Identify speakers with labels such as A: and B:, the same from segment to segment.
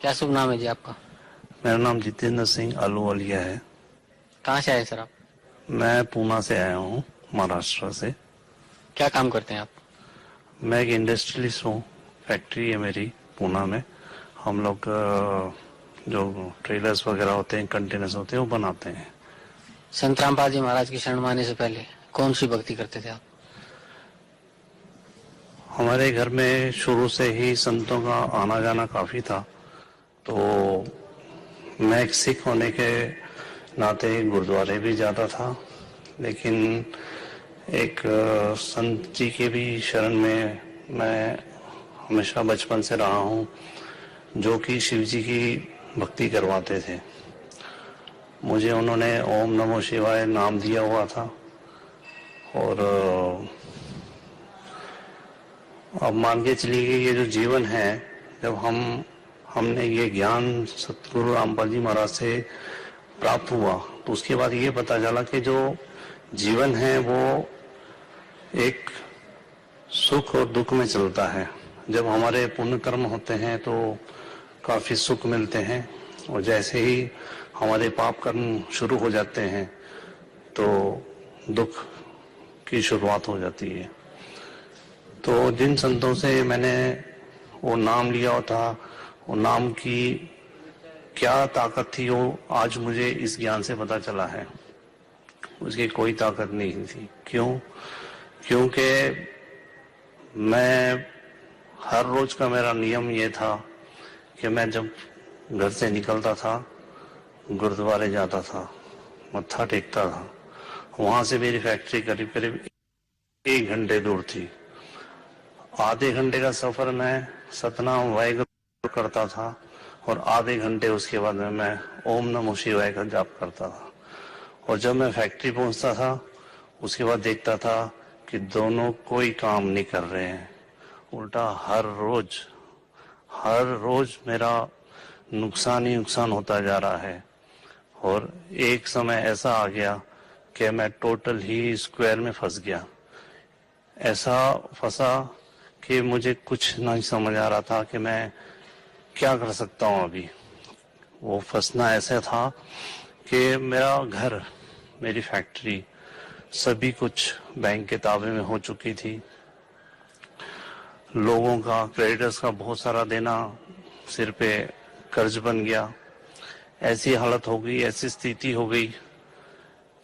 A: क्या शुभ नाम है जी आपका?
B: मेरा नाम जितेंद्र सिंह आलूवालिया है।
A: कहाँ से आए सर आप?
B: मैं पूना से आया हूँ, महाराष्ट्र से।
A: क्या काम करते हैं आप?
B: मैं एक इंडस्ट्रियलिस्ट हूँ। फैक्ट्री है मेरी पूना में। हम लोग जो ट्रेलर्स वगैरह होते हैं, कंटेनर्स होते हैं, वो बनाते हैं।
A: संत रामपाल जी महाराज की शरण में आने से पहले कौन सी भक्ति करते थे आप?
B: हमारे घर में शुरू से ही संतों का आना जाना काफ़ी था, तो मैं एक सिख होने के नाते गुरुद्वारे भी जाता था। लेकिन एक संत जी के भी शरण में मैं हमेशा बचपन से रहा हूँ, जो कि शिव जी की भक्ति करवाते थे। मुझे उन्होंने ओम नमो शिवाय नाम दिया हुआ था, और अब मान के चलिए कि ये जो जीवन है, जब हमने ये ज्ञान सतगुरु रामपाल जी महाराज से प्राप्त हुआ, तो उसके बाद ये पता चला कि जो जीवन है वो एक सुख और दुख में चलता है। जब हमारे पुण्य कर्म होते हैं तो काफी सुख मिलते हैं, और जैसे ही हमारे पाप कर्म शुरू हो जाते हैं तो दुख की शुरुआत हो जाती है। तो जिन संतों से मैंने वो नाम लिया था, वो नाम की क्या ताकत थी, वो आज मुझे इस ज्ञान से पता चला है। उसकी कोई ताकत नहीं थी। क्यों? क्योंकि मैं हर रोज का मेरा नियम ये था कि मैं जब घर से निकलता था, गुरुद्वारे जाता था, मत्था टेकता था। वहां से मेरी फैक्ट्री करीब करीब 1 घंटे दूर थी। आधे घंटे का सफर मैं सतनाम वाहिगुरु करता था, और आधे घंटे उसके बाद में मैं ओम नमो शिवाय का जाप करता था। और जब मैं फैक्ट्री पहुंचता था, उसके बाद देखता था कि दोनों कोई काम नहीं कर रहे हैं। उल्टा हर रोज मेरा नुकसान ही नुकसान होता जा रहा है। और एक समय ऐसा आ गया कि मैं टोटल ही स्क्वायर में फंस गया। ऐसा फंसा कि मुझे कुछ नहीं समझ आ रहा था कि मैं क्या कर सकता हूँ अभी। वो फंसना ऐसा था कि मेरा घर, मेरी फैक्ट्री, सभी कुछ बैंक के ताबे में हो चुकी थी। लोगों का, क्रेडिटर्स का बहुत सारा देना, सिर पे कर्ज बन गया। ऐसी हालत हो गई, ऐसी स्थिति हो गई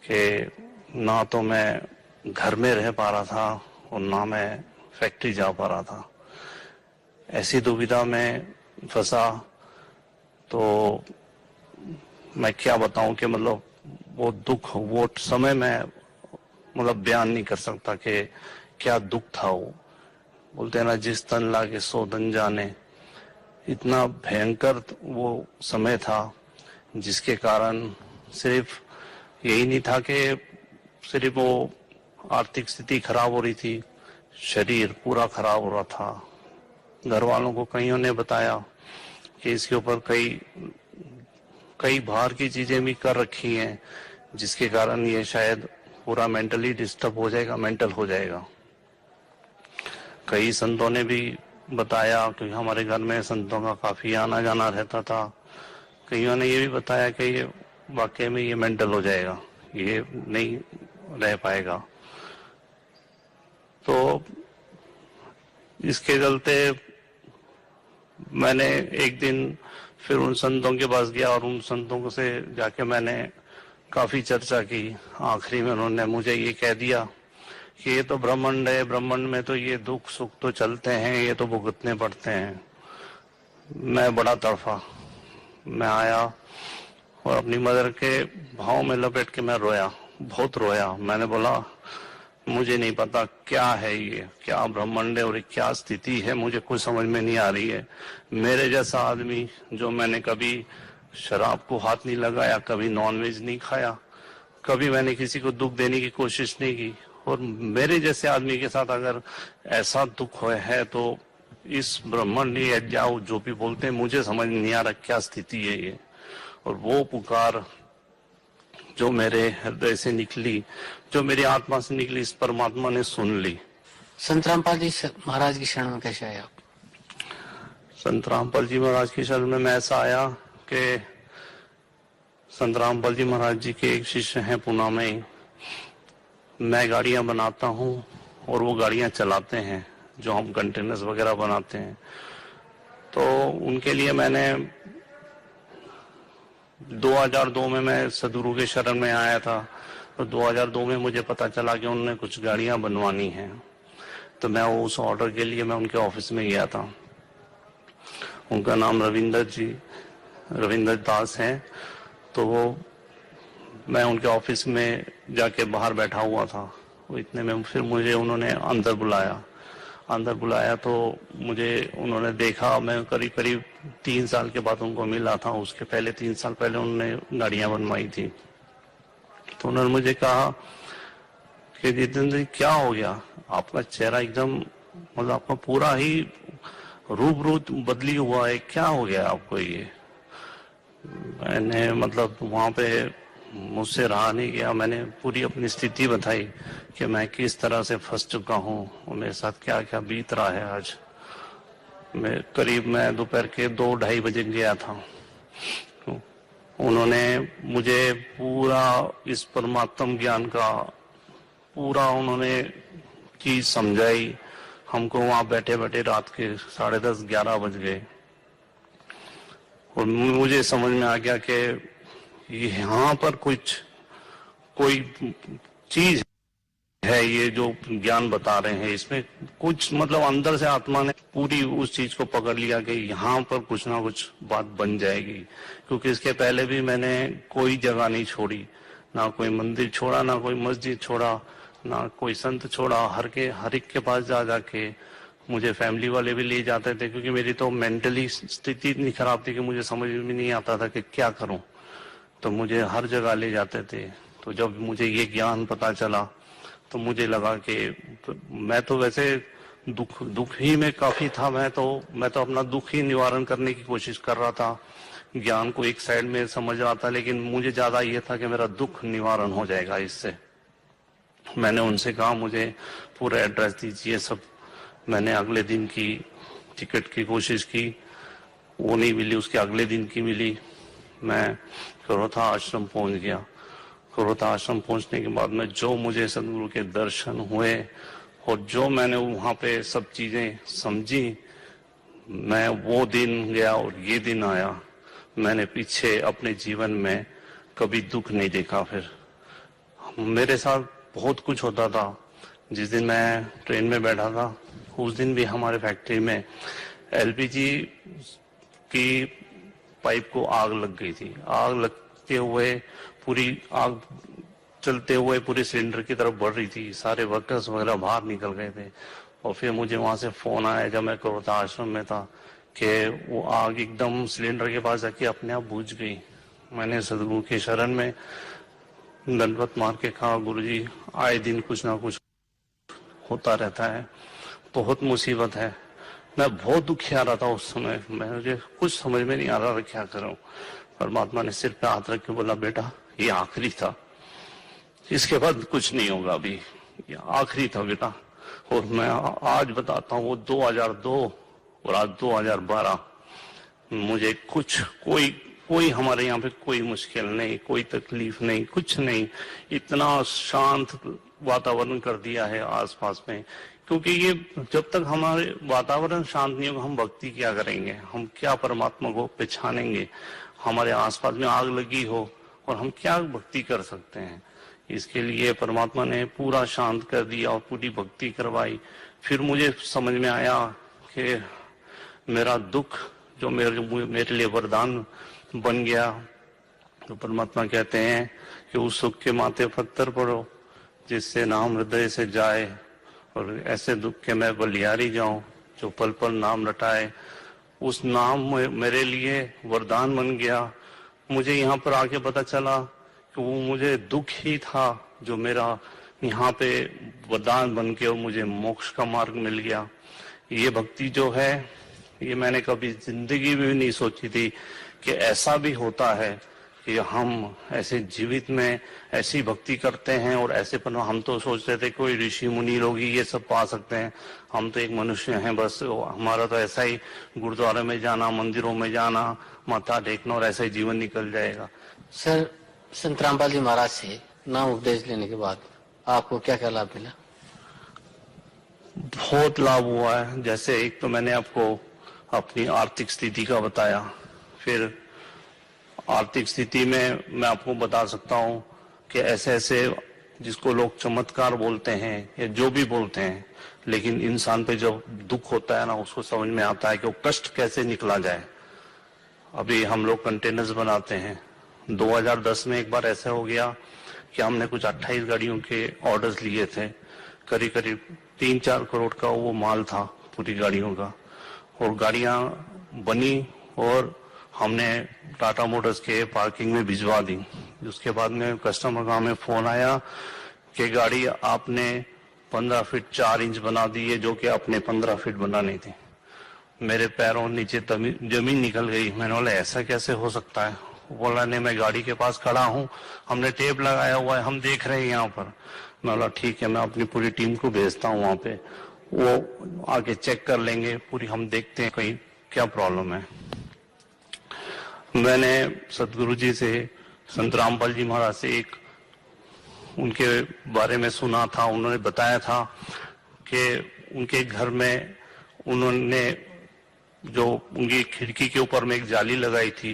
B: कि ना तो मैं घर में रह पा रहा था और ना मैं फैक्ट्री जा पा रहा था। ऐसी दुविधा में फंसा। तो मैं क्या बताऊं कि मतलब वो दुख, वो समय में मतलब बयान नहीं कर सकता कि क्या दुख था वो। बोलते हैं ना, जिस तन लागे सो तन जाने। इतना भयंकर वो समय था, जिसके कारण सिर्फ यही नहीं था कि सिर्फ वो आर्थिक स्थिति खराब हो रही थी, शरीर पूरा खराब हो रहा था। घर वालों को कईयों ने बताया कि इसके ऊपर कई बाहर की चीजें भी कर रखी हैं, जिसके कारण ये शायद पूरा मेंटली डिस्टर्ब हो जाएगा, मेंटल हो जाएगा। कई संतों ने भी बताया कि हमारे घर में संतों का काफी आना जाना रहता था। कईयों ने ये भी बताया कि ये वाकई में ये मेंटल हो जाएगा, ये नहीं रह पाएगा। तो इसके चलते मैंने एक दिन फिर उन संतों के पास गया, और उन संतों से जाके मैंने काफी चर्चा की। आखिरी में उन्होंने मुझे ये कह दिया कि ये तो ब्रह्मांड है, ब्रह्मांड में तो ये दुख सुख तो चलते हैं, ये तो भुगतने पड़ते हैं। मैं बड़ा तड़फा। मैं आया और अपनी मदर के भाव में लपेट के मैं रोया, बहुत रोया। मैंने बोला, मुझे नहीं पता क्या है ये, क्या ब्रह्मांड है और क्या स्थिति है, मुझे कुछ समझ में नहीं आ रही है। मेरे जैसा आदमी, जो मैंने कभी शराब को हाथ नहीं लगाया, कभी नॉनवेज नहीं खाया, कभी मैंने किसी को दुख देने की कोशिश नहीं की, और मेरे जैसे आदमी के साथ अगर ऐसा दुख है तो इस ब्रह्मांड या जाओ जो भी बोलते हैं, मुझे समझ नहीं आ रहा क्या स्थिति है ये। और वो पुकार जो मेरे हृदय से निकली, जो मेरी आत्मा से निकली, इस परमात्मा ने सुन ली।
A: संत रामपाल जी महाराज की शरण में कैसे आए आप?
B: संत रामपाल जी महाराज की शरण में मैं ऐसा आया कि संत रामपाल जी महाराज जी के एक शिष्य हैं पुणे में। मैं गाड़ियां बनाता हूं और वो गाड़ियां चलाते हैं, जो हम कंटेनर्स वगैरह बनाते हैं। तो उनके लिए मैंने 2002 में मैं सदगुरु के शरण में आया था। तो 2002 में मुझे पता चला कि उन्होंने कुछ गाड़ियां बनवानी हैं। तो मैं उस ऑर्डर के लिए मैं उनके ऑफिस में गया था। उनका नाम रविंदर दास है। तो मैं उनके ऑफिस में जाके बाहर बैठा हुआ था। वो इतने में फिर मुझे उन्होंने अंदर बुलाया तो मुझे उन्होंने देखा। मैं करीब 3 साल के बाद उनको मिला था। उसके पहले 3 साल पहले उन्होंने गाड़ियां बनवाई थी। तो उन्होंने मुझे कहा कि जितेंद्र जी क्या हो गया, आपका चेहरा एकदम मतलब आपका पूरा ही रूप बदली हुआ है, क्या हो गया आपको ये। मैंने मतलब वहां पे मुझसे रहा नहीं गया। मैंने पूरी अपनी स्थिति बताई कि मैं किस तरह से फंस चुका हूँ और मेरे साथ क्या क्या बीत रहा है। आज मैं दोपहर के 2-2:30 बजे गया था। तो उन्होंने मुझे पूरा इस परमात्म ज्ञान का पूरा उन्होंने चीज समझाई। हमको वहां बैठे बैठे रात के 10:30-11 बज गए और मुझे समझ में आ गया कि यहाँ पर कोई चीज है, ये जो ज्ञान बता रहे हैं इसमें कुछ मतलब अंदर से आत्मा ने पूरी उस चीज को पकड़ लिया कि यहाँ पर कुछ ना कुछ बात बन जाएगी। क्योंकि इसके पहले भी मैंने कोई जगह नहीं छोड़ी, ना कोई मंदिर छोड़ा, ना कोई मस्जिद छोड़ा, ना कोई संत छोड़ा। हर एक के पास जाके मुझे फैमिली वाले भी ले जाते थे, क्योंकि मेरी तो मेंटली स्थिति इतनी खराब थी कि मुझे समझ में नहीं आता था कि क्या करूं। तो मुझे हर जगह ले जाते थे। तो जब मुझे ये ज्ञान पता चला तो मुझे लगा कि मैं तो वैसे दुख ही में काफी था। मैं तो अपना दुख ही निवारण करने की कोशिश कर रहा था, ज्ञान को एक साइड में समझ रहा था, लेकिन मुझे ज्यादा ये था कि मेरा दुख निवारण हो जाएगा इससे। मैंने उनसे कहा मुझे पूरा एड्रेस दीजिए सब। मैंने अगले दिन की टिकट की कोशिश की, वो नहीं मिली। उसके अगले दिन की मिली। मैं करोथा आश्रम पहुंच गया। करोथा आश्रम पहुंचने के बाद में जो मुझे सदगुरु के दर्शन हुए और जो मैंने वहां पे सब चीजें समझी, मैं वो दिन गया और ये दिन आया। मैंने पीछे अपने जीवन में कभी दुख नहीं देखा। फिर मेरे साथ बहुत कुछ होता था। जिस दिन मैं ट्रेन में बैठा था उस दिन भी हमारे फैक्ट्री में एलपीजी की पाइप को आग लग गई थी। आग लगते हुए पूरी आग चलते हुए पूरे सिलेंडर की तरफ बढ़ रही थी। सारे वर्कर्स वगैरह बाहर निकल गए थे। और फिर मुझे वहां से फोन आया जब मैं करोथा आश्रम में था कि वो आग एकदम सिलेंडर के पास जाके अपने आप बुझ गई। मैंने सदगुरु के शरण में दंडवत मार के कहा, गुरुजी आए दिन कुछ ना कुछ होता रहता है, बहुत मुसीबत है। मैं बहुत दुखिया रहा था उस समय। मुझे कुछ समझ में नहीं आ रहा था क्या करूं। परमात्मा ने सिर पे हाथ रख के बोला, बेटा ये आखिरी था, इसके बाद कुछ नहीं होगा, अभी ये आखिरी था बेटा। और मैं आज बताता हूँ, वो 2002 और आज 2012 मुझे कोई हमारे यहाँ पे कोई मुश्किल नहीं, कोई तकलीफ नहीं, कुछ नहीं। इतना शांत वातावरण कर दिया है आसपास में। क्योंकि ये जब तक हमारे वातावरण शांत नहीं होगा हम भक्ति क्या करेंगे, हम क्या परमात्मा को पहचानेंगे। हमारे आसपास में आग लगी हो और हम क्या भक्ति कर सकते हैं। इसके लिए परमात्मा ने पूरा शांत कर दिया और पूरी भक्ति करवाई। फिर मुझे समझ में आया कि मेरा दुख जो मेरे लिए वरदान बन गया। तो परमात्मा कहते हैं कि उस सुख के माथे पत्थर पड़ो जिससे नाम हृदय से जाए, और ऐसे दुख के मैं बलिहारी जाऊं जो पल पल नाम रटाए। उस नाम मेरे लिए वरदान बन गया। मुझे यहाँ पर आके पता चला कि वो मुझे दुख ही था जो मेरा यहाँ पे वरदान बन के और मुझे मोक्ष का मार्ग मिल गया। ये भक्ति जो है ये मैंने कभी जिंदगी में भी नहीं सोची थी कि ऐसा भी होता है कि हम ऐसे जीवित में ऐसी भक्ति करते हैं और ऐसे पर हम तो सोचते थे कोई ऋषि मुनि लोग ही ये सब पा सकते हैं, हम तो एक मनुष्य हैं बस, हमारा तो ऐसा ही गुरुद्वारे में जाना, मंदिरों में जाना, माथा टेकना और ऐसा ही जीवन निकल जाएगा।
A: सर, संत रामपाल जी महाराज से नाम उपदेश लेने के बाद आपको क्या क्या लाभ मिला?
B: बहुत लाभ हुआ है। जैसे एक तो मैंने आपको अपनी आर्थिक स्थिति का बताया, फिर आर्थिक स्थिति में मैं आपको बता सकता हूं कि ऐसे ऐसे जिसको लोग चमत्कार बोलते हैं या जो भी बोलते हैं, लेकिन इंसान पे जब दुख होता है ना, उसको समझ में आता है कि वो कष्ट कैसे निकला जाए। अभी हम लोग कंटेनर्स बनाते हैं, 2010 में एक बार ऐसा हो गया कि हमने कुछ 28 गाड़ियों के ऑर्डर्स लिए थे, करीब करीब 3-4 करोड़ का वो माल था पूरी गाड़ियों का, और गाड़ियां बनी और हमने टाटा मोटर्स के पार्किंग में भिजवा दी। उसके बाद में कस्टमर का हमें फोन आया कि गाड़ी आपने 15 फीट 4 इंच बना दी है, जो कि आपने 15 फीट बनानी थी। मेरे पैरों नीचे जमीन निकल गई। मैंने बोला ऐसा कैसे हो सकता है? बोला नहीं, मैं गाड़ी के पास खड़ा हूँ, हमने टेप लगाया हुआ है, हम देख रहे हैं यहाँ पर। मैं बोला ठीक है, मैं अपनी पूरी टीम को भेजता हूँ वहां पे, वो आके चेक कर लेंगे पूरी, हम देखते हैं कहीं क्या प्रॉब्लम है। मैंने सदगुरु जी से, संत रामपाल जी महाराज से एक उनके बारे में सुना था, उन्होंने बताया था कि उनके घर में उन्होंने जो उनकी खिड़की के ऊपर में एक जाली लगाई थी,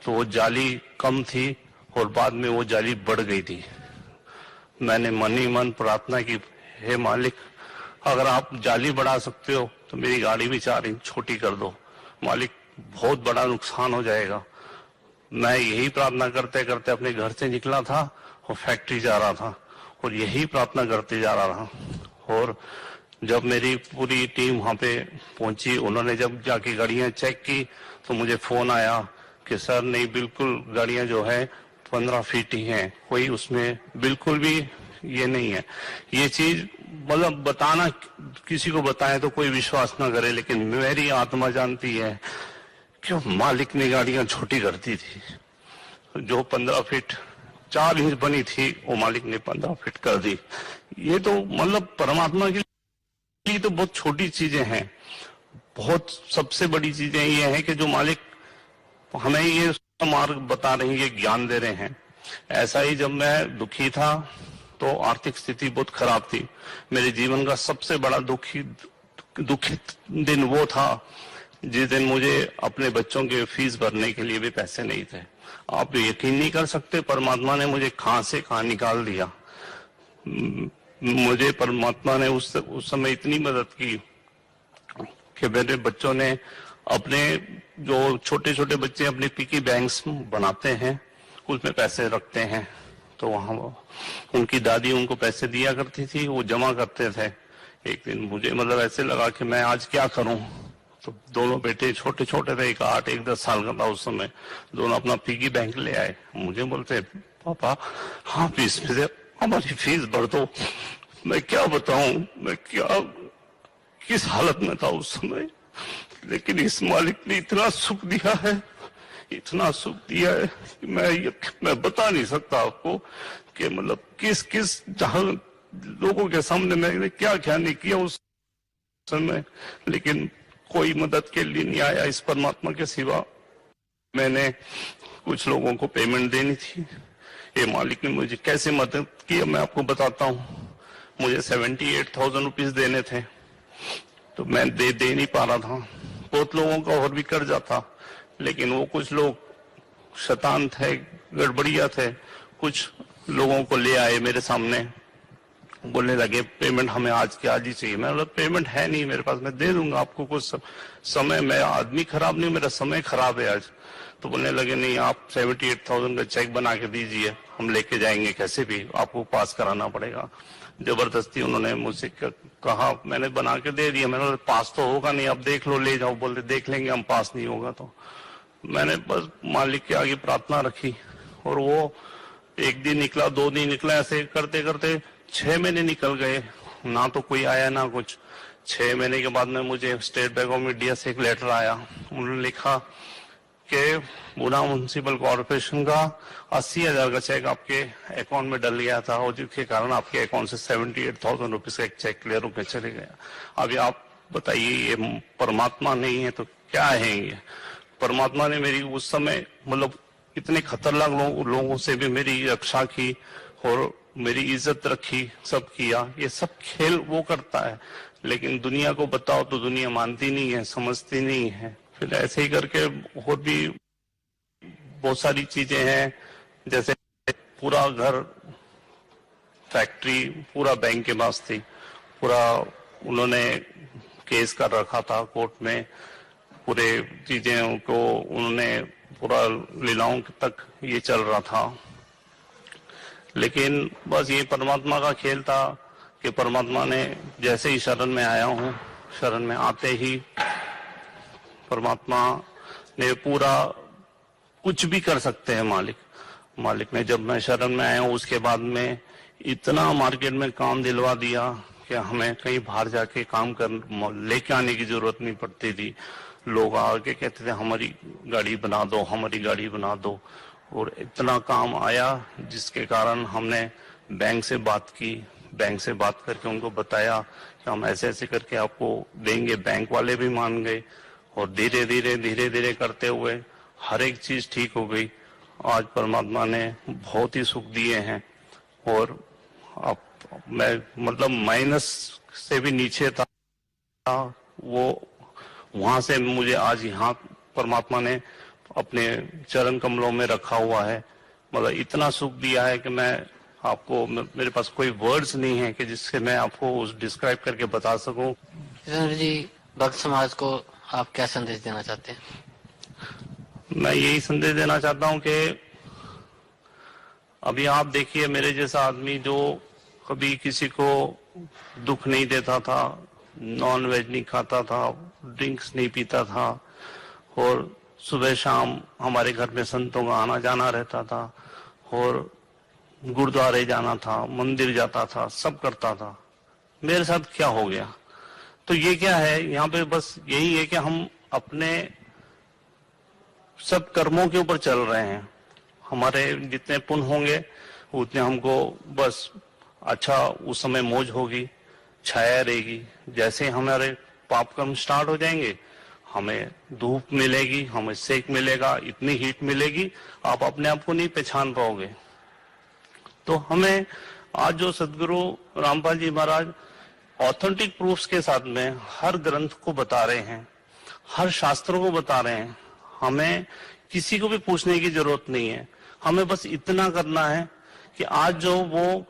B: तो वो जाली कम थी और बाद में वो जाली बढ़ गई थी। मैंने मन ही मन प्रार्थना की, हे मालिक, अगर आप जाली बढ़ा सकते हो तो मेरी गाड़ी भी 4 इंच छोटी कर दो मालिक, बहुत बड़ा नुकसान हो जाएगा। मैं यही प्रार्थना करते करते अपने घर से निकला था और फैक्ट्री जा रहा था, और यही प्रार्थना करते जा रहा था। और जब मेरी पूरी टीम वहां पे पहुंची, उन्होंने जब जाके गाड़ियां चेक की तो मुझे फोन आया कि सर नहीं, बिल्कुल गाड़ियां जो है 15 फीट ही हैं, कोई उसमें बिल्कुल भी ये नहीं है। ये चीज मतलब बताना, किसी को बताएं तो कोई विश्वास ना करे, लेकिन मेरी आत्मा जानती है कि मालिक ने गाड़ियां छोटी कर दी थी। जो 15 फीट 4 इंच बनी थी, वो मालिक ने 15 फीट कर दी। ये तो मतलब परमात्मा के लिए तो बहुत छोटी चीजें हैं। बहुत सबसे बड़ी चीजें ये हैं कि जो मालिक हमें ये मार्ग बता रहे हैं, ये ज्ञान दे रहे हैं। ऐसा ही जब मैं दुखी था तो आर्थिक स्थिति बहुत खराब थी। मेरे जीवन का सबसे बड़ा दुखित दिन वो था जिस दिन मुझे अपने बच्चों के फीस भरने के लिए भी पैसे नहीं थे। आप यकीन नहीं कर सकते, परमात्मा ने मुझे कहां से कहां निकाल दिया। मुझे परमात्मा ने उस समय इतनी मदद की कि मेरे बच्चों ने अपने, जो छोटे छोटे बच्चे अपने पिकी बैंक्स बनाते हैं, उसमें पैसे रखते हैं, तो वहां उनकी दादी उनको पैसे दिया करती थी, वो जमा करते थे। एक दिन मुझे मतलब ऐसे लगा कि मैं आज क्या करूं, तो दोनों बेटे छोटे छोटे थे, एक 8 एक 10 साल का था उस समय, दोनों अपना पिगी बैंक ले आए। मुझे बोलते पापा हाँ फीस में से हमारी फीस भर दो। मैं क्या बताऊं, मैं क्या किस हालत में था उस समय, लेकिन इस मालिक ने इतना सुख दिया है, इतना सुख दिया है कि मैं बता नहीं सकता आपको कि मतलब किस किस जहां लोगों के सामने मैंने क्या क्या नहीं किया उस समय, लेकिन कोई मदद के लिए नहीं आया इस परमात्मा के सिवा। मैंने कुछ लोगों को पेमेंट देनी थी, ये मालिक ने मुझे कैसे मदद की मैं आपको बताता हूँ। मुझे 78,000 रुपीज देने थे, तो मैं दे नहीं पा रहा था। बहुत लोगों का और भी कर्जा था, लेकिन वो कुछ लोग शैतान थे, गड़बड़िया थे, कुछ लोगों को ले आए मेरे सामने, बोलने लगे पेमेंट हमें आज के आज ही चाहिए। मैं बोला पेमेंट है नहीं मेरे पास, मैं दे दूंगा आपको कुछ समय, मैं आदमी खराब नहीं, मेरा समय खराब है आज। तो बोलने लगे नहीं, आप 78,000 का चेक बना के दीजिए, हम लेके जाएंगे, कैसे भी आपको पास कराना पड़ेगा। जबरदस्ती उन्होंने मुझसे कहा, मैंने बना के दे दिया। मैंने पास तो होगा नहीं, अब देख लो, ले जाओ। बोलते देख लेंगे हम, पास नहीं होगा तो। मैंने बस मालिक के आगे प्रार्थना रखी, और वो 1 दिन निकला, 2 दिन निकला, ऐसे करते करते 6 महीने निकल गए, ना तो कोई आया ना कुछ। 6 महीने के बाद में मुझे स्टेट बैंक ऑफ इंडिया से एक लेटर आया। उन्होंने लिखा कि गुना म्यूनसिपल कॉर्पोरेशन का 80,000 का चेक आपके अकाउंट में डल गया था और जिसके कारण आपके अकाउंट से 78,000 रुपीज का एक चेक क्लियर होकर चले गया। अभी आप बताइए, ये परमात्मा नहीं है तो क्या है ये? परमात्मा ने मेरी उस समय मतलब इतने खतरनाक लोगों से भी मेरी रक्षा की और मेरी इज्जत रखी, सब किया। ये सब खेल वो करता है, लेकिन दुनिया को बताओ तो दुनिया मानती नहीं है, समझती नहीं है। फिर ऐसे ही करके और भी बहुत सारी चीजें हैं, जैसे पूरा घर, फैक्ट्री पूरा बैंक के पास थी, पूरा उन्होंने केस कर रखा था कोर्ट में, पूरे चीजें को उन्होंने पूरा लीलाओं तक ये चल रहा था। लेकिन बस ये परमात्मा का खेल था कि परमात्मा ने जैसे ही शरण में आया हूँ, शरण में आते ही परमात्मा ने पूरा कुछ भी कर सकते हैं मालिक ने जब मैं शरण में आया हूँ उसके बाद में इतना मार्केट में काम दिलवा दिया कि हमें कहीं बाहर जाके काम कर लेके आने की जरूरत नहीं पड़ती थी। लोग आके कहते थे हमारी गाड़ी बना दो, हमारी गाड़ी बना दो, और इतना काम आया जिसके कारण हमने बैंक से बात की, बैंक से बात करके उनको बताया कि हम ऐसे ऐसे करके आपको देंगे। बैंक वाले भी मान गए और धीरे धीरे करते हुए हर एक चीज ठीक हो गई। आज परमात्मा ने बहुत ही सुख दिए हैं और अब मैं मतलब माइनस से भी नीचे था, वो वहां से मुझे आज यहाँ परमात्मा ने अपने चरण कमलों में रखा हुआ है। मतलब इतना सुख दिया है कि मैं आपको, मेरे पास कोई वर्ड्स नहीं है कि जिससे मैं आपको उस डिस्क्राइब करके बता सकूं।
A: जितेंद्र जी, भक्त समाज को आप क्या संदेश देना चाहते हैं?
B: मैं यही संदेश देना चाहता हूं कि अभी आप देखिए, मेरे जैसा आदमी जो कभी किसी को दुख नहीं देता था, नॉन वेज नहीं खाता था, ड्रिंक्स नहीं पीता था, और सुबह शाम हमारे घर में संतों का आना जाना रहता था, और गुरुद्वारे जाना था, मंदिर जाता था, सब करता था। मेरे साथ क्या हो गया? तो ये क्या है, यहाँ पे बस यही है कि हम अपने सब कर्मों के ऊपर चल रहे हैं। हमारे जितने पुण्य होंगे उतने हमको बस अच्छा उस समय मौज होगी, छाया रहेगी। जैसे हमारे पाप कर्म स्टार्ट हो जाएंगे, हमें धूप मिलेगी, हमें सेक मिलेगा, इतनी हीट मिलेगी आप अपने आप को नहीं पहचान पाओगे। तो हमें आज जो सदगुरु रामपाल जी महाराज ऑथेंटिक प्रूफ्स के साथ में हर ग्रंथ को बता रहे हैं, हर शास्त्रों को बता रहे हैं, हमें किसी को भी पूछने की जरूरत नहीं है। हमें बस इतना करना है कि आज जो वो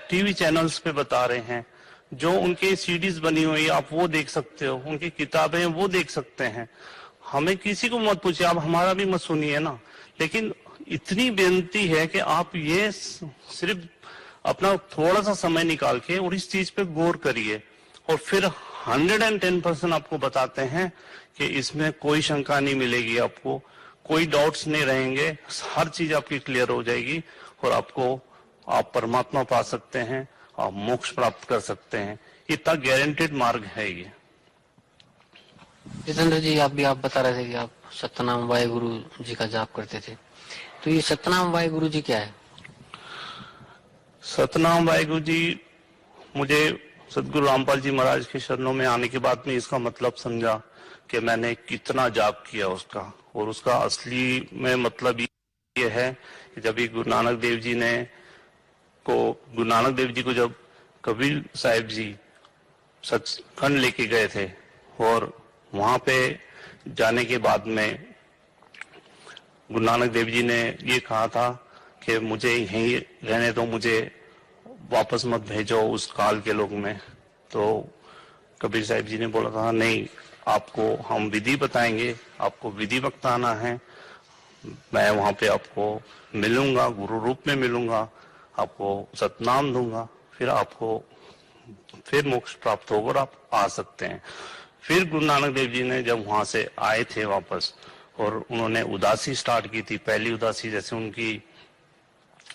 B: टीवी चैनल्स पे बता रहे हैं, जो उनके सीडीज बनी हुई आप वो देख सकते हो, उनकी किताबें वो देख सकते हैं। हमें किसी को मत पूछिए, आप हमारा भी मत सुनिए ना, लेकिन इतनी बेनती है कि आप ये सिर्फ अपना थोड़ा सा समय निकाल के और इस चीज पे गौर करिए, और फिर 110% आपको बताते हैं कि इसमें कोई शंका नहीं मिलेगी, आपको कोई डाउट्स नहीं रहेंगे, हर चीज आपकी क्लियर हो जाएगी और आप परमात्मा पा सकते हैं, आप मोक्ष प्राप्त कर सकते हैं। इतना गारंटेड मार्ग है ये।
A: जितेंद्र जी, आप बता रहे थे कि आप सतनाम वाहेगुरु जी का जाप करते थे, तो ये सतनाम वाहेगुरु जी क्या है?
B: सतनाम वाहेगुरु जी, मुझे सदगुरु रामपाल जी महाराज के शरणों में आने के बाद में इसका मतलब समझा कि मैंने कितना जाप किया उसका, और उसका असली में मतलब ये है कि जब गुरु नानक देव जी को जब कबीर साहिब जी सचखंड लेके गए थे, और वहां पे जाने के बाद में गुरु नानक देव जी ने ये कहा था कि मुझे यहीं रहने दो, मुझे वापस मत भेजो उस काल के लोग में। तो कबीर साहिब जी ने बोला था नहीं, आपको हम विधि बताएंगे, आपको विधि वक्त आना है, मैं वहां पे आपको मिलूंगा, गुरु रूप में मिलूंगा, आपको सतनाम दूंगा, फिर मोक्ष प्राप्त होगा और आप आ सकते हैं। फिर गुरु नानक देव जी ने जब वहां से आए थे वापस, और उन्होंने उदासी स्टार्ट की थी, पहली उदासी जैसे उनकी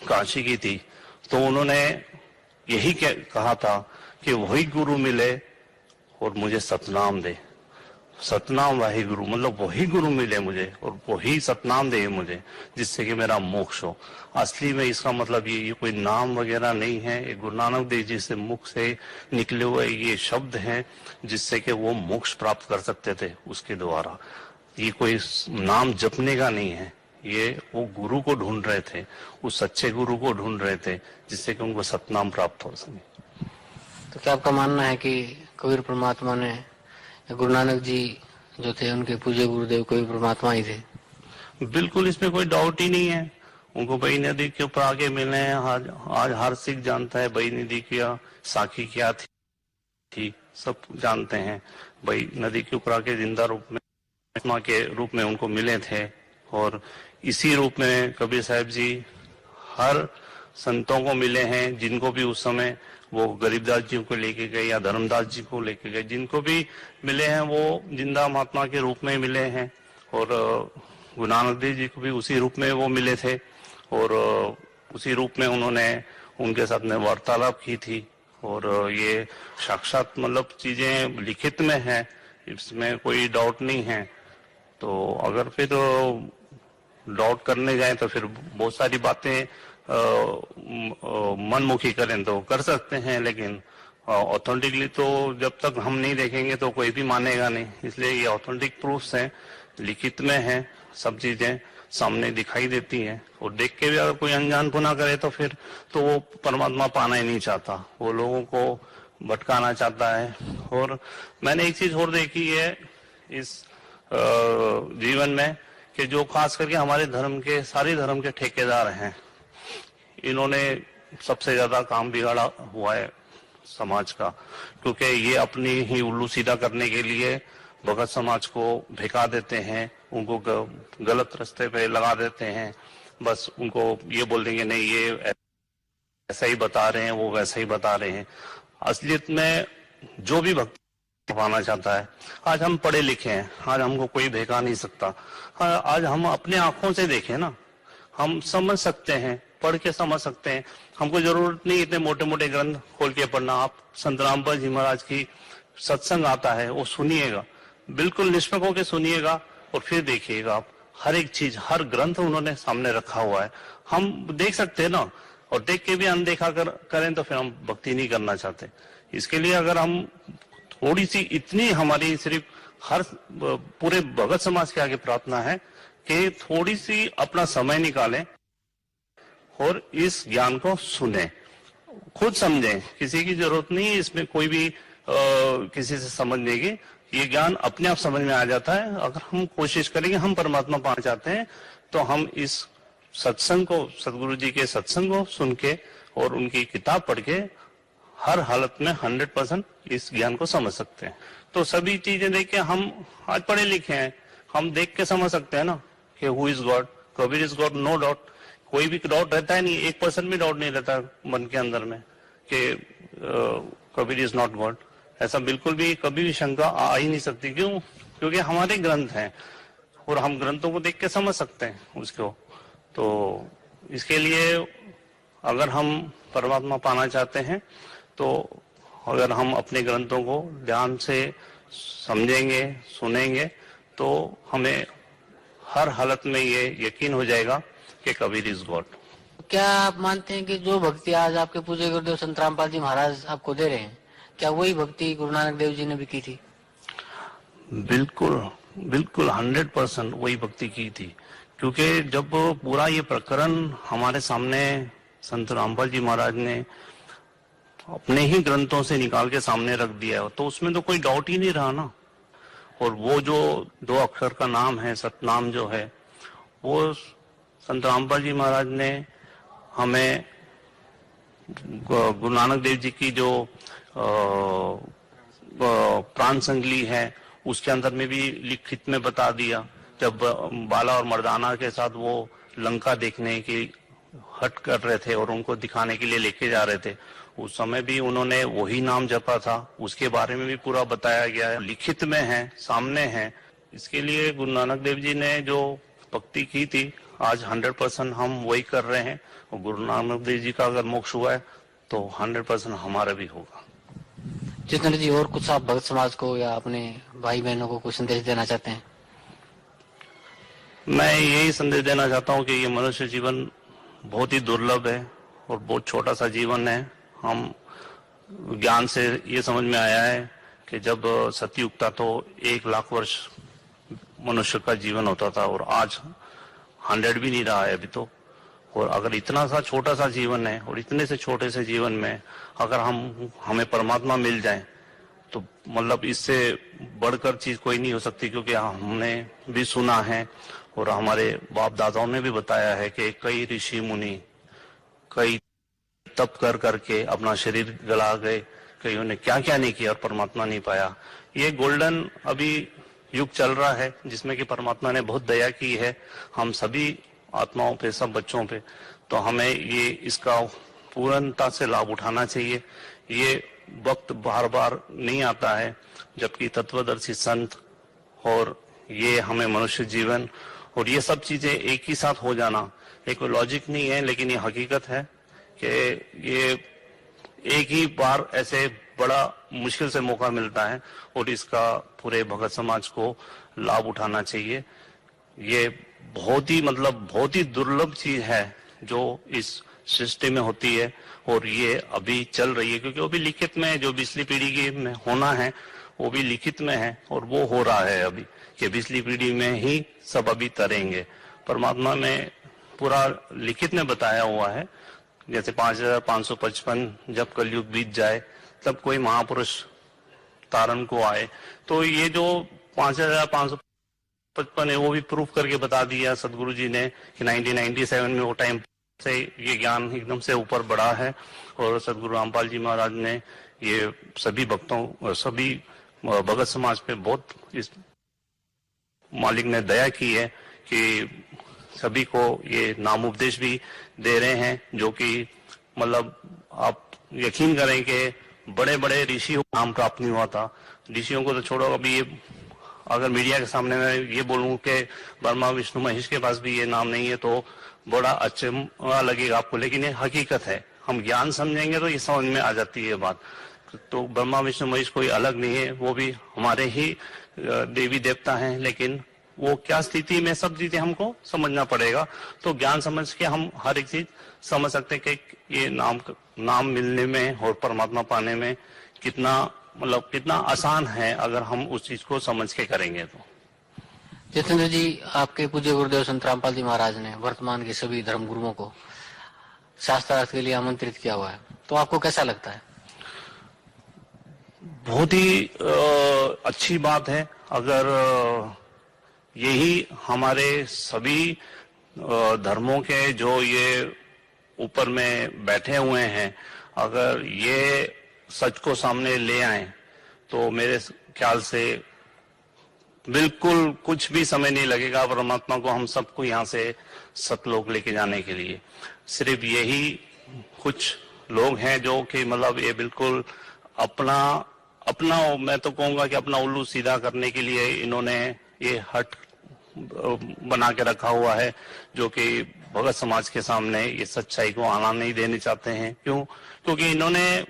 B: काशी की थी, तो उन्होंने यही कहा था कि वही गुरु मिले और मुझे सतनाम दे। सतनाम वाहिगुरु, मतलब वही गुरु मिले मुझे और वही सतनाम दे मुझे, जिससे कि मेरा मोक्ष हो। असली में इसका मतलब ये कोई नाम वगैरह नहीं है, ये गुरु नानक देव जी से मुख से निकले हुए ये शब्द हैं, जिससे कि वो मोक्ष प्राप्त कर सकते थे उसके द्वारा। ये कोई नाम जपने का नहीं है, ये वो गुरु को ढूंढ रहे थे, उस सच्चे गुरु को ढूंढ रहे थे, जिससे कि उनको सतनाम प्राप्त हो सके।
A: तो क्या आपका मानना है कि कबीर परमात्मा ने, गुरु नानक जी जो थे उनके पूज्य गुरुदेव कबीर परमात्मा ही थे?
B: बिल्कुल, इसमें कोई डाउट ही नहीं है। उनको बई नदी के ऊपर आके मिले हैं। आज हर सिख जानता है बई नदी क्या, साखी क्या थी, सब जानते हैं। बई नदी के ऊपर आके जिंदा रूप में, आत्मा के रूप में उनको मिले थे, और इसी रूप में कबीर साहब जी हर संतों को मिले हैं, जिनको भी उस समय वो गरीबदास जी को लेके गए या धर्मदास जी को लेके गए, जिनको भी मिले हैं वो जिंदा महात्मा के रूप में मिले हैं। और गुरु नानक देव जी को भी उसी रूप में वो मिले थे, और उसी रूप में उन्होंने उनके साथ में वार्तालाप की थी। और ये साक्षात मतलब चीजें लिखित में है, इसमें कोई डाउट नहीं है। तो अगर फिर डाउट करने जाए तो फिर बहुत सारी बातें मनमुखी करें तो कर सकते हैं, लेकिन ऑथेंटिकली तो जब तक हम नहीं देखेंगे तो कोई भी मानेगा नहीं। इसलिए ये ऑथेंटिक प्रूफ्स हैं, लिखित में है, सब चीजें सामने दिखाई देती हैं। और देख के भी अगर कोई अनजान पुना करे तो फिर तो वो परमात्मा पाना ही नहीं चाहता, वो लोगों को भटकाना चाहता है। और मैंने एक चीज और देखी है इस जीवन में, कि जो खास करके हमारे धर्म के, सारे धर्म के ठेकेदार हैं, इन्होंने सबसे ज्यादा काम बिगाड़ा हुआ है समाज का। क्योंकि ये अपनी ही उल्लू सीधा करने के लिए भगत समाज को भिका देते हैं, उनको गलत रास्ते पे लगा देते हैं। बस उनको ये बोल देंगे नहीं ये ऐसा ही बता रहे हैं, वो वैसा ही बता रहे हैं। असलियत में जो भी भक्ति पाना चाहता है, आज हम पढ़े लिखे हैं, आज हमको कोई भेका नहीं सकता। आज हम अपने आंखों से देखें ना, हम समझ सकते हैं, पढ़ के समझ सकते हैं। हमको जरूरत नहीं इतने मोटे मोटे ग्रंथ खोल के पढ़ना। आप संत रामपाल जी महाराज की सत्संग आता है, वो सुनिएगा, बिल्कुल निष्पक्ष होकर सुनिएगा, और फिर देखिएगा आप हर एक चीज, हर ग्रंथ उन्होंने सामने रखा हुआ है। हम देख सकते हैं ना, और देख के भी अनदेखा करें तो फिर हम भक्ति नहीं करना चाहते। इसके लिए अगर हम थोड़ी सी, इतनी हमारी सिर्फ हर पूरे भगत समाज के आगे प्रार्थना है कि थोड़ी सी अपना समय निकालें और इस ज्ञान को सुने, खुद समझें। किसी की जरूरत नहीं है इसमें कोई भी किसी से समझने की, ये ज्ञान अपने आप समझ में आ जाता है। अगर हम कोशिश करेंगे, हम परमात्मा पाना चाहते हैं, तो हम इस सत्संग को, सदगुरु जी के सत्संग को सुन के और उनकी किताब पढ़ के हर हालत में 100% इस ज्ञान को समझ सकते हैं। तो सभी चीजें देख के, हम आज पढ़े लिखे हैं, हम देख के समझ सकते हैं ना कि who is God, Kabir is God, no doubt. कोई भी डाउट रहता है नहीं, 1% भी डाउट नहीं रहता मन के अंदर में कि कबीर इज नॉट गॉड। ऐसा बिल्कुल भी कभी भी शंका आ ही नहीं सकती। क्यों? क्योंकि हमारे ग्रंथ हैं और हम ग्रंथों को देख के समझ सकते हैं उसको। तो इसके लिए अगर हम परमात्मा पाना चाहते हैं, तो अगर हम अपने ग्रंथों को ध्यान से समझेंगे, सुनेंगे, तो हमें हर हालत में ये यकीन हो जाएगा कि कबीर इज गॉड।
A: क्या आप मानते हैं कि जो भक्ति आज आपके पूज्य गुरुदेव संत रामपाल जी महाराज आपको दे रहे हैं, क्या वही भक्ति गुरु नानक देव जी ने भी की थी?
B: बिल्कुल बिल्कुल 100% वही भक्ति की थी। क्योंकि जब पूरा ये प्रकरण हमारे सामने संत रामपाल जी महाराज ने अपने ही ग्रंथों से निकाल के सामने रख दिया, तो उसमें तो कोई डाउट ही नहीं रहा ना। और वो जो 2 अक्षर का नाम है, सतनाम जो है, वो संत रामपाल जी महाराज ने हमें गुरु नानक देव जी की जो प्राण संगली है उसके अंदर में भी लिखित में बता दिया। जब बाला और मर्दाना के साथ वो लंका देखने की हट कर रहे थे और उनको दिखाने के लिए लेके जा रहे थे, उस समय भी उन्होंने वही नाम जपा था। उसके बारे में भी पूरा बताया गया है, लिखित में है, सामने है। इसके लिए गुरु नानक देव जी ने जो भक्ति की थी, आज 100% हम वही कर रहे हैं। और गुरु नानक देव जी का अगर मोक्ष हुआ है तो 100% हमारा भी होगा।
A: जितेंद्र जी, और कुछ आप भगत समाज को या अपने भाई बहनों को कुछ संदेश देना चाहते हैं?
B: मैं यही संदेश देना चाहता हूँ कि ये मनुष्य जीवन बहुत ही दुर्लभ है और बहुत छोटा सा जीवन है। हम ज्ञान से ये समझ में आया है कि जब सतयुग था तो 1 लाख वर्ष मनुष्य का जीवन होता था और आज 100 भी नहीं रहा है अभी तो। और अगर इतना सा छोटा सा जीवन है और इतने से छोटे से जीवन में अगर हमें परमात्मा मिल जाए तो मतलब इससे बढ़कर चीज कोई नहीं हो सकती, क्योंकि हमने भी सुना है और हमारे बाप दादाओं ने भी बताया है कि कई ऋषि मुनि कई तप कर करके अपना शरीर गला गए, कईयों ने क्या क्या नहीं किया और परमात्मा नहीं पाया। ये गोल्डन अभी युग चल रहा है जिसमें कि परमात्मा ने बहुत दया की है हम सभी आत्माओं पे, सब बच्चों पे। तो हमें ये इसका पूर्णता से लाभ उठाना चाहिए। ये वक्त बार बार नहीं आता है, जबकि तत्वदर्शी संत और ये हमें मनुष्य जीवन और ये सब चीजें एक ही साथ हो जाना, एक कोई लॉजिक नहीं है, लेकिन ये हकीकत है कि ये एक ही बार ऐसे बड़ा मुश्किल से मौका मिलता है और इसका पूरे भगत समाज को लाभ उठाना चाहिए। ये बहुत ही दुर्लभ चीज है जो इस सृष्टि में होती है और ये अभी चल रही है, क्योंकि वो भी लिखित में जो पिछली पीढ़ी की में होना है वो भी लिखित में है और वो हो रहा है अभी कि पिछली पीढ़ी में ही सब अभी तरेंगे। परमात्मा में पूरा लिखित में बताया हुआ है, जैसे 5555 जब कलयुग बीत जाए तब कोई महापुरुष तारण को आए। तो ये जो 5555 है वो भी प्रूफ करके बता दिया सदगुरु जी ने कि 1997 में वो टाइम से ये ज्ञान एकदम से ऊपर बढ़ा है और सदगुरु रामपाल जी महाराज ने ये सभी भक्तों, सभी भगत समाज पे बहुत इस मालिक ने दया की है कि सभी को ये नाम उपदेश भी दे रहे हैं, जो कि मतलब आप यकीन करें कि बड़े बड़े ऋषि नाम प्राप्त नहीं हुआ था। ऋषियों को तो छोड़ो, अभी ये अगर मीडिया के सामने मैं ये बोलूं कि ब्रह्मा विष्णु महेश के पास भी ये नाम नहीं है तो बड़ा अच्छा लगेगा आपको, लेकिन ये हकीकत है। हम ज्ञान समझेंगे तो ये समझ में आ जाती है बात। तो ब्रह्मा विष्णु महेश कोई अलग नहीं है, वो भी हमारे ही देवी देवता हैं, लेकिन वो क्या स्थिति में सब चीजें हमको समझना पड़ेगा। तो ज्ञान समझ के हम हर एक चीज समझ सकते हैं कि ये नाम मिलने में और परमात्मा पाने में कितना आसान है अगर हम उस चीज को समझ के करेंगे तो।
A: जितेंद्र जी, आपके पूज्य गुरुदेव संत रामपाल जी महाराज ने वर्तमान के सभी धर्म गुरुओं को शास्त्रार्थ के लिए आमंत्रित किया हुआ है, तो आपको कैसा लगता है?
B: बहुत ही अच्छी बात है। अगर यही हमारे सभी धर्मों के जो ये ऊपर में बैठे हुए हैं, अगर ये सच को सामने ले आए तो मेरे ख्याल से बिल्कुल कुछ भी समय नहीं लगेगा परमात्मा को हम सबको यहाँ से सतलोक लेके जाने के लिए। सिर्फ यही कुछ लोग हैं जो कि मतलब ये बिल्कुल अपना मैं तो कहूंगा कि अपना उल्लू सीधा करने के लिए इन्होंने ये हट बना के रखा हुआ है, जो कि भगत समाज के सामने ये सच्चाई को आना नहीं देने चाहते हैं। क्योंकि इन्होंने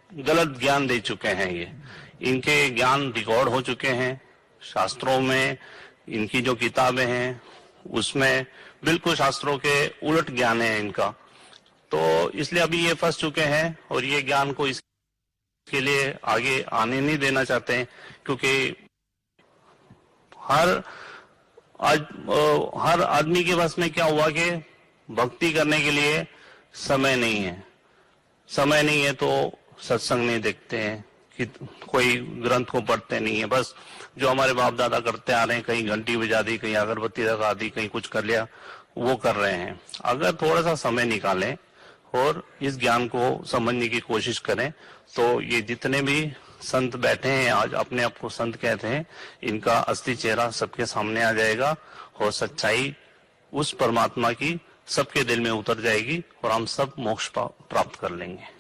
B: गलत ज्ञान दे चुके हैं। ये इनके ज्ञान रिकॉर्ड हो चुके हैं शास्त्रों में, इनकी जो किताबें हैं उसमें बिल्कुल शास्त्रों के उलट ज्ञान है इनका। तो इसलिए अभी ये फंस चुके हैं और ये ज्ञान को इसके लिए आगे आने नहीं देना चाहते हैं, क्योंकि हर आदमी के बस में क्या हुआ कि भक्ति करने के लिए समय नहीं है तो सत्संग नहीं देखते हैं, कि कोई ग्रंथ को पढ़ते नहीं है। बस जो हमारे बाप दादा करते आ रहे हैं, कहीं घंटी बजा दी, कहीं अगरबत्ती लगा दी, कहीं कुछ कर लिया, वो कर रहे हैं। अगर थोड़ा सा समय निकालें और इस ज्ञान को समझने की कोशिश करें तो ये जितने भी संत बैठे हैं आज अपने आप को संत कहते हैं, इनका असली चेहरा सबके सामने आ जाएगा और सच्चाई उस परमात्मा की सबके दिल में उतर जाएगी और हम सब मोक्ष प्राप्त कर लेंगे।